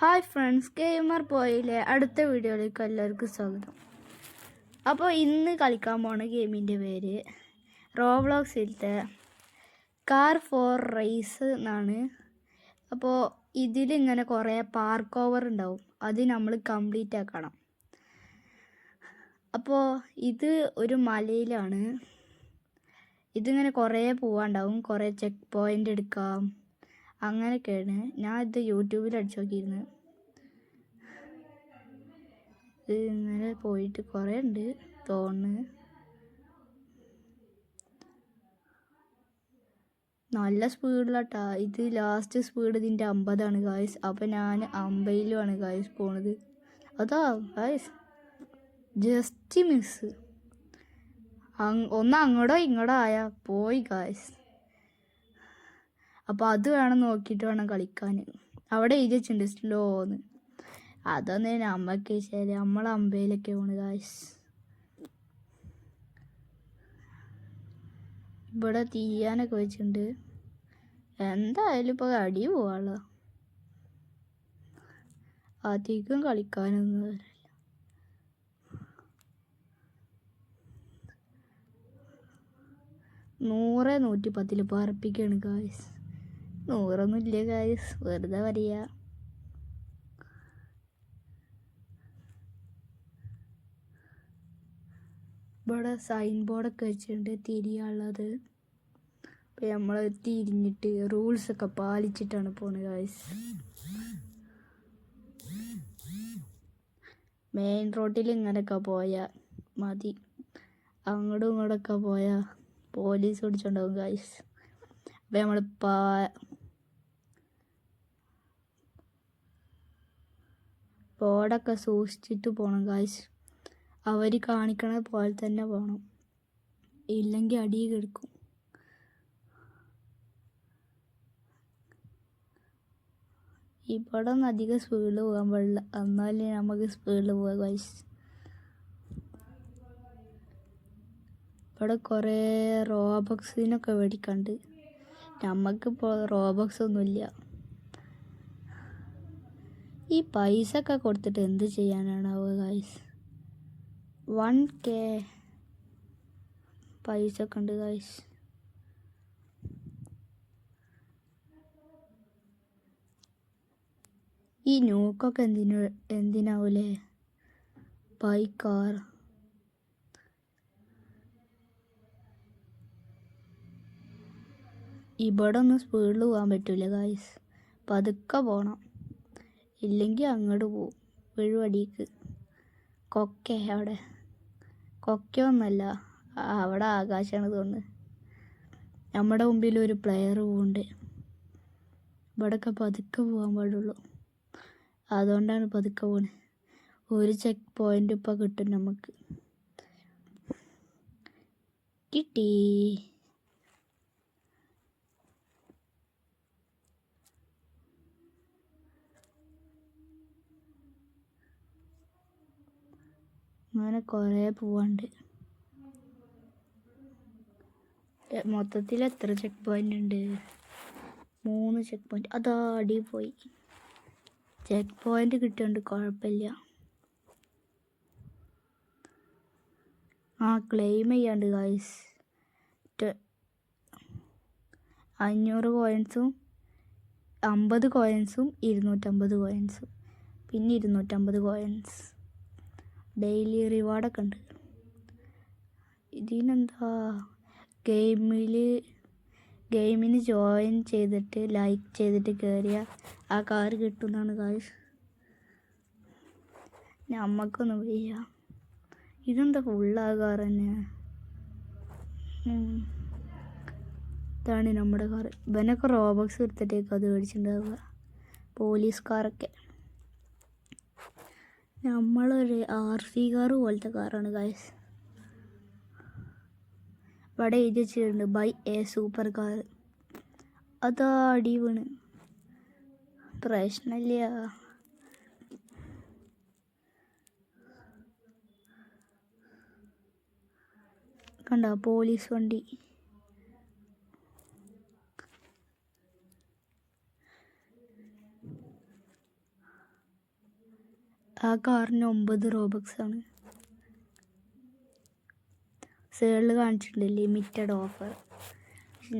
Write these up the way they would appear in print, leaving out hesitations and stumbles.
Hi friends, gamer പോയിലെ അടുത്ത വീഡിയോയിലേക്ക് എല്ലാവർക്കും സ്വാഗതം. അപ്പോൾ ഇന്ന് കളിക്കാൻ പോണ ഗെയിമിൻ്റെ പേര് റോബ്ലോക്സിലത്തെ കാർ ഫോർ റേസ് എന്നാണ്. അപ്പോൾ ഇതിലിങ്ങനെ കുറേ പാർക്ക് ഓവർ ഉണ്ടാവും, അത് നമ്മൾ കംപ്ലീറ്റ് ആക്കണം. അപ്പോൾ ഇത് ഒരു മലയിലാണ്. ഇതിങ്ങനെ കുറേ പോവാണ്ടാവും, കുറേ ചെക്ക് പോയിൻ്റ് എടുക്കാം, അങ്ങനെയൊക്കെയാണ്. ഞാൻ ഇത് യൂട്യൂബിൽ അടിച്ചു നോക്കിയിരുന്നു. ഇത് ഇങ്ങനെ പോയിട്ട് കുറേ ഉണ്ട് തോന്നുന്നു. നല്ല സ്പീഡിലാട്ടാ. ഇത് ലാസ്റ്റ് സ്പീഡ് ഇതിൻ്റെ 50 ഗായ്സ്. അപ്പം ഞാൻ 50-ലുമാണ് ഗായ്സ് പോണത്. അതാ ഗായ്സ് ജസ്റ്റ് മിസ്. ഒന്ന് അങ്ങോട്ടോ ഇങ്ങോട്ടോ ആയാൽ പോയി ഗായ്സ്. അപ്പോൾ അത് വേണം നോക്കിയിട്ട് വേണം കളിക്കാൻ. അവിടെ എഴുതിച്ചിട്ടുണ്ട് സ്ലോന്ന്. അതൊന്നും നമ്മൾക്ക് ശരി, നമ്മൾ 50-ലൊക്കെ പോണ് ഗായ്സ്. ഇവിടെ തീയാനൊക്കെ വെച്ചിട്ടുണ്ട്. എന്തായാലും ഇപ്പോൾ അടി പോവാളോ, അധികം കളിക്കാനൊന്നും വരില്ല. 100-110 പറപ്പിക്കാണ് ഗായ്സ്. 100ഒന്നും ഇല്ല ഗായ്സ്, വെറുതെ പറയാ. ഇവിടെ സൈൻ ബോർഡൊക്കെ വെച്ചിട്ടുണ്ട് തിരിയാനുള്ളത്. അപ്പം നമ്മൾ തിരിഞ്ഞിട്ട് റൂൾസൊക്കെ പാലിച്ചിട്ടാണ് പോണത് ഗായ്സ്. മെയിൻ റോഡിൽ ഇങ്ങനെയൊക്കെ പോയാൽ മതി. അങ്ങോട്ടും ഇങ്ങോട്ടൊക്കെ പോയാൽ പോലീസ് പിടിച്ചോണ്ടാവും ഗായ്സ്. അപ്പം നമ്മൾ ബോർഡൊക്കെ സൂക്ഷിച്ചിട്ട് പോകണം ഗായ്സ്. അവർ കാണിക്കണ പോലെ തന്നെ പോകണം, ഇല്ലെങ്കിൽ അടി കിടക്കും. ഇവിടെ ഒന്നും അധികം സ്പീഡിൽ പോകാൻ പാടില്ല, എന്നാലേ നമുക്ക് സ്പീഡിൽ പോകാം ഗായ്സ്. ഇവിടെ കുറേ റോബക്സിനൊക്കെ മേടിക്കണ്ട്. നമുക്കിപ്പോൾ റോബക്സ് ഒന്നുമില്ല. ഈ പൈസ ഒക്കെ കൊടുത്തിട്ട് എന്ത് ചെയ്യാനാണ് ഗായ്സ്. 1K പൈസ ഒക്കെ ഉണ്ട് ഗായ്സ്. ഈ ന്യൂക്കൊക്കെ എന്തിനാവൂലേ ബൈ കാർ. ഇവിടെ ഒന്നും സ്പീഡിൽ പോകാൻ പറ്റൂല ഗായ്സ്, പതുക്കെ പോകണം, ഇല്ലെങ്കിൽ അങ്ങോട്ട് പോവും വഴുവടിക്ക്. അവിടെ കൊക്കയൊന്നല്ല, അവിടെ ആകാശമാണ് തോന്നുന്നത്. നമ്മുടെ മുമ്പിൽ ഒരു പ്ലെയർ പോകുന്നുണ്ട്. ഇവിടെയൊക്കെ പതുക്കെ പോകാൻ പാടുള്ളൂ, അതുകൊണ്ടാണ് പതുക്കെ പോണത്. ഒരു ചെക്ക് പോയിൻ്റ് ഇപ്പോൾ കിട്ടും നമുക്ക്. കിട്ടി. അങ്ങനെ കുറേ പോവാണ്ട്. മൊത്തത്തിൽ എത്ര ചെക്ക് പോയിൻ്റ് ഉണ്ട്? 3 ചെക്ക് പോയിൻ്റ്. അതാ അടി പോയി. ചെക്ക് പോയിൻ്റ് കിട്ടിയോണ്ട് കുഴപ്പമില്ല. ക്ലെയിം ചെയ്യാണ്ട് ഗായ്സ്. 500 കോയിൻസും 50 കോയിൻസും 250 കോയിൻസും പിന്നെ 250 കോയിൻസ് ഡെയിലി റിവാർഡൊക്കെ ഉണ്ട്. ഇതിനെന്താ ഗെയിമിന് ജോയിൻ ചെയ്തിട്ട് ലൈക്ക് ചെയ്തിട്ട് കയറിയ ആ കാർ കിട്ടുന്നതാണ് ഗായ്സ്. നമ്മക്കൊന്നും വയ്യ. ഇതെന്താ ഫുള്ളാ കാർ തന്നെ. ഇതാണ് നമ്മുടെ കാർ. ഇവനൊക്കെ റോബക്സ് എടുത്തിട്ടേക്ക് അത് മേടിച്ചിട്ടുണ്ടാവുക, പോലീസുകാരൊക്കെ. നമ്മളൊരു RC കാർ പോലത്തെ കാറാണ് ഗായ്സ്. ഇവിടെ എഴുതി വെച്ചിട്ടുണ്ട് ബൈ എ സൂപ്പർ കാർ. അതാ അടി വീണ്. പ്രശ്നമില്ല. കണ്ട പോലീസ് വണ്ടി. ആ കാറിന് 9 റോബക്സ് ആണ്. സേളിൽ കാണിച്ചിട്ടുണ്ട് ലിമിറ്റഡ് ഓഫർ.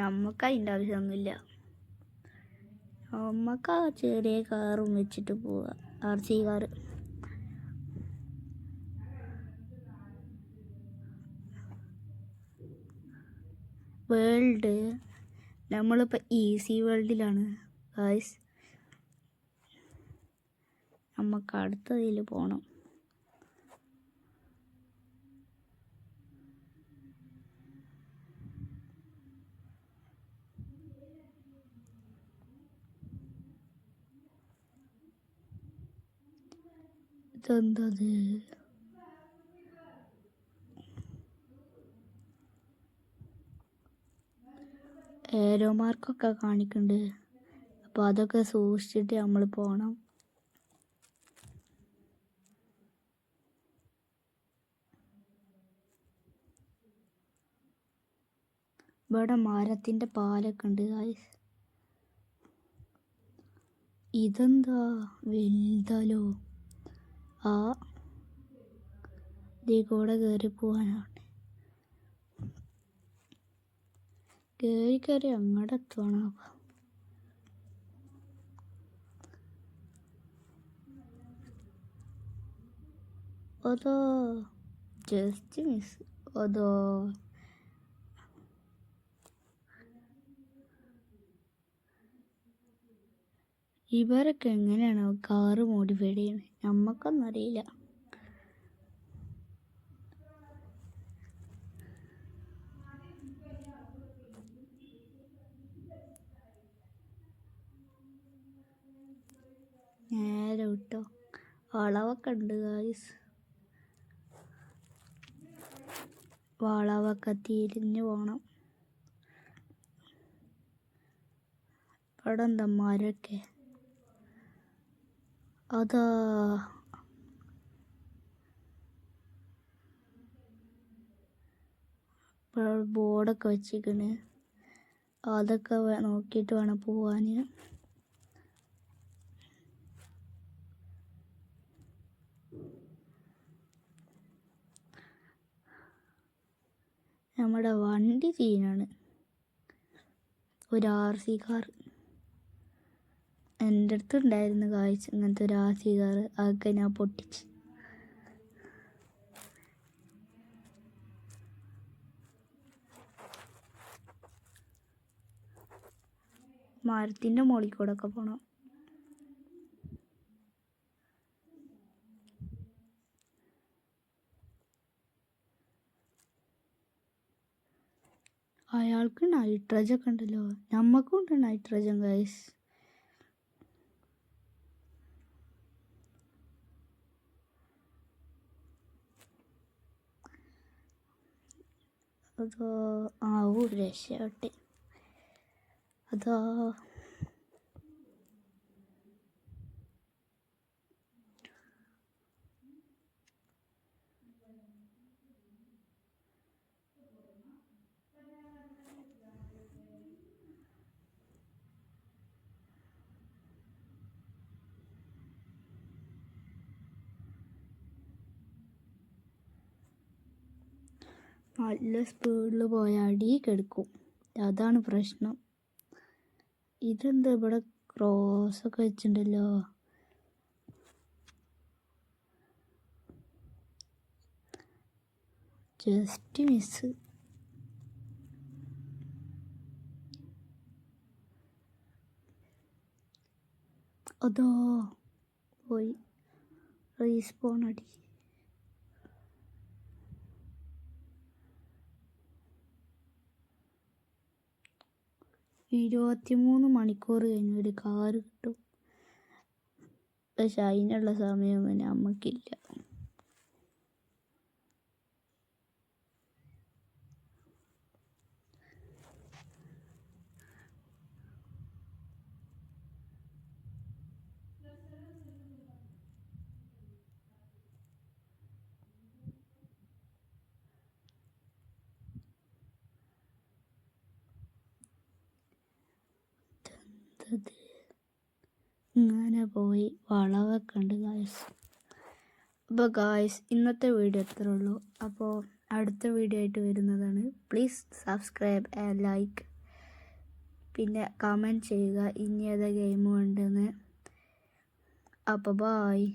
നമുക്ക് അതിൻ്റെ ആവശ്യമൊന്നുമില്ല. നമുക്ക് ആ ചെറിയ കാറും വെച്ചിട്ട് പോവാം. RC car. വേൾഡ് നമ്മളിപ്പോൾ ഈസി വേൾഡിലാണ് ഗായ്സ്. നമുക്ക് അടുത്തതിൽ പോകണം. ഇതെന്തത്? ഏരോ മാർക്കൊക്കെ കാണിക്കുന്നുണ്ട്. അപ്പോൾ അതൊക്കെ സൂക്ഷിച്ചിട്ട് നമ്മൾ പോകണം. ഇവിടെ മരത്തിൻ്റെ പാലൊക്കെ ഉണ്ട് ഗായ്സ്. ഇതെന്താ വലുതാലോ. ആ ഇതിൽ കൂടെ കയറി പോകാനാണ്. കയറി അങ്ങോട്ട് എത്തുവാണ്. അതോ ജസ്റ്റ് മിസ്. അതോ ഇവരൊക്കെ എങ്ങനെയാണോ കാറ് മോഡിഫൈഡ് ചെയ്യുന്നത്? നമുക്കൊന്നും അറിയില്ല. നേരെ വിട്ടോ. വളവൊക്കെ ഉണ്ട് ഗായ്സ്. വളവൊക്കെ തിരിഞ്ഞു പോകണം. ഇവിടെ എന്താ മരമൊക്കെ? അതാ ബോർഡൊക്കെ വെച്ചിരിക്കണ്. അതൊക്കെ നോക്കിയിട്ട് വേണം പോവാൻ. നമ്മുടെ വണ്ടി സീനാണ്. ഒരു RC കാർ എൻ്റെ അടുത്ത് ഉണ്ടായിരുന്നു കാഴ്ച. ഇങ്ങനത്തെ ഒരു RC കാർ. അതൊക്കെ ഞാൻ പൊട്ടിച്ച്. മരത്തിൻ്റെ മുകളിൽ കൂടെ ഒക്കെ പോകണം. അയാൾക്ക് നൈട്രജൻ ഒക്കെ ഉണ്ടല്ലോ. നമുക്കും ഉണ്ട് നൈട്രജൻ ഗൈസ്. അതോ രക്ഷപ്പെട്ടെ. അതോ നല്ല സ്പീഡിൽ പോയ അടി കെടുക്കും. അതാണ് പ്രശ്നം. ഇതെന്താ ഇവിടെ ക്രോസൊക്കെ വെച്ചിട്ടുണ്ടല്ലോ. Just miss. അതോ പോയി. റീസ്പോൺ അടി. ഇരുപത്തിമൂന്ന് മണിക്കൂർ കഴിഞ്ഞ് ഒരു കാറ് കിട്ടും. പക്ഷെ അതിനുള്ള സമയമൊന്നും നമുക്കില്ല. ഇങ്ങനെ പോയി വളവൊക്കെ ഉണ്ട് ഗായ്സ്. അപ്പോൾ ഗായ്സ് ഇന്നത്തെ വീഡിയോ അത്രേ ഉള്ളൂ. അപ്പോൾ അടുത്ത വീഡിയോ ആയിട്ട് വരുന്നതാണ്. പ്ലീസ് സബ്സ്ക്രൈബ് ആൻഡ് ലൈക്ക്, പിന്നെ കമൻറ്റ് ചെയ്യുക ഇനി ഏതാ ഗെയിം ഉണ്ടെന്ന്. അപ്പോൾ ബായ്.